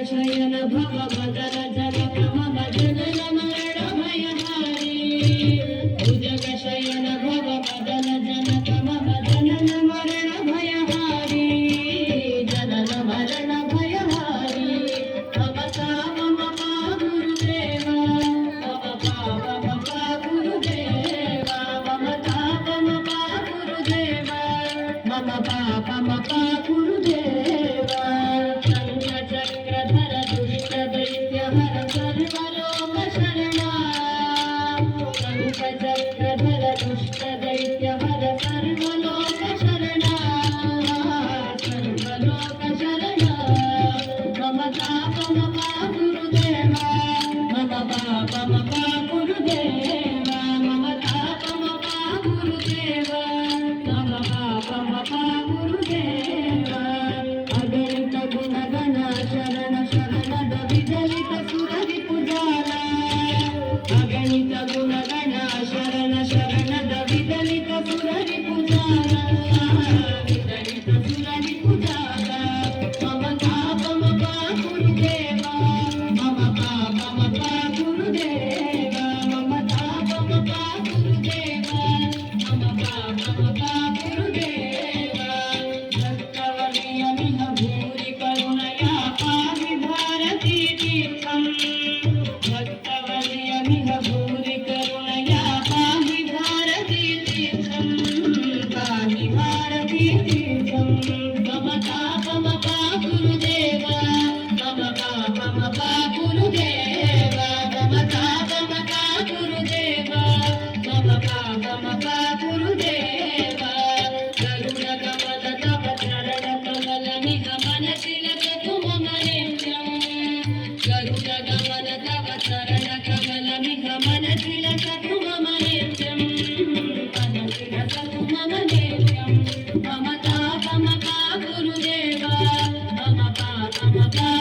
शयन भव मदन जनक मम जनन मरण भयहारी भुजग शयन भव मदन जनक मम जनन मरण भयहारी जनन मरण भयहारी ममता मम पा गुरुदेवा मम पा गुरुदेवा ममता मम पा गुरुदेवा मम पा गुरुदेवा चक्रधर दुष्ट दैत्य हर सर्वलोक शरणा चक्रधर दुष्ट दैत्य हर सर्वलोक शरणा सर्वलोक शरणा ममता मम पा गुरुदेवा मम पा गुरुदेवा ममता मम पा गुरुदेवा मम पा गुरुदेवा अगणित गुणगण शरण शरण विजलित सुरवि पुजारा अगणित गुणगण शरण शरण विजलित सुरवि पुजारा विजलित सुरवि पुजारा ममता मम पा गुरुदेवा मम पा गुरुदेवा ममता मम पा गुरुदेवा मम पा गुरुदेवा भक्तवर्यमिह भूरि करुणया पाहि भारती तीर्थम् भक्तवर्यमिह भूरि करुणया पाहि भारती तीर्थम् पाहि भारती तीर्थम् ममता मम पा गुरुदेवा मम पा गुरुदेवा ममता मम पा गुरुदेवा मम पा गुरुदेवा गरुड गमन तव चरण कमल निगमन तिलक मम नित्यम् गरुड गमन तव चरण कमल निगमन तिलक मम नित्यम् मन तिलक मम नित्यम् ममता मम पा गुरुदेवा मम पा